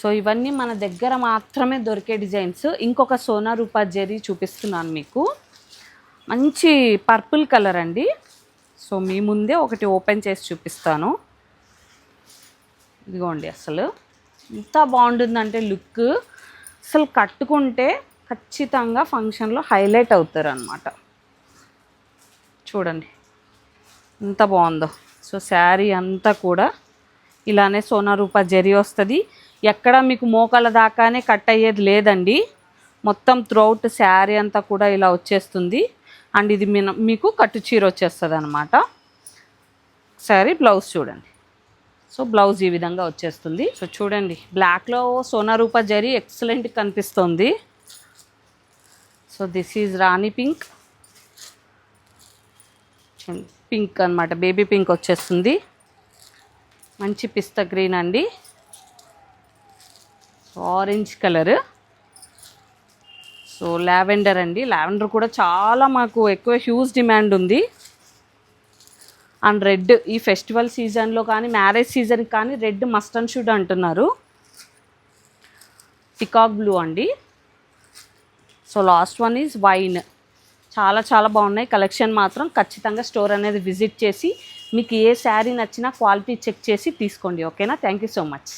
So ఇవన్నీ మన దగ్గర మాత్రమే దొరికే డిజైన్స్. ఇంకొక సోనా రూపా జరీ చూపిస్తున్నాను మీకు. మంచి పర్పుల్ కలర్ అండి. సో మీ ముందే ఒకటి ఓపెన్ చేసి చూపిస్తాను. ఇదిగోండి, అసలు ఎంత బాగుంటుందంటే లుక్, అసలు కట్టుకుంటే ఖచ్చితంగా ఫంక్షన్లో హైలైట్ అవుతారు అన్నమాట. చూడండి ఎంత బాగుందో. సో శారీ అంతా కూడా ఇలానే సోనా రూపా జరీ వస్తుంది. ఎక్కడ మీకు మోకాల దాకానే కట్ అయ్యేది లేదండి. మొత్తం త్రూఅవుట్ శారీ అంతా కూడా ఇలా వచ్చేస్తుంది. అండ్ ఇది మీకు కట్టు చీర వచ్చేస్తుంది అనమాట. శారీ బ్లౌజ్ చూడండి. సో బ్లౌజ్ ఈ విధంగా వచ్చేస్తుంది. సో చూడండి, బ్లాక్లో సోనా రూపా జరీ ఎక్సలెంట్ కనిపిస్తుంది. So this is Rani pink. Pink అనమాట, బేబీ పింక్ వచ్చేస్తుంది. మంచి పిస్తా గ్రీన్ అండి. Orange colour. సో లావెండర్ అండి. లావెండర్ కూడా చాలా మాకు ఎక్కువ హ్యూజ్ డిమాండ్ ఉంది. అండ్ రెడ్, ఈ ఫెస్టివల్ సీజన్లో కానీ మ్యారేజ్ సీజన్కి కానీ రెడ్ మస్ట్ అండ్ షుడ్ అంటున్నారు. పికాక్ బ్లూ అండి. So last one is wine. చాలా చాలా బాగున్నాయి కలెక్షన్ మాత్రం. ఖచ్చితంగా స్టోర్ అనేది విజిట్ చేసి మీకు ఏ శారీ నచ్చినా క్వాలిటీ చెక్ చేసి తీసుకోండి. ఓకేనా? Thank you so much.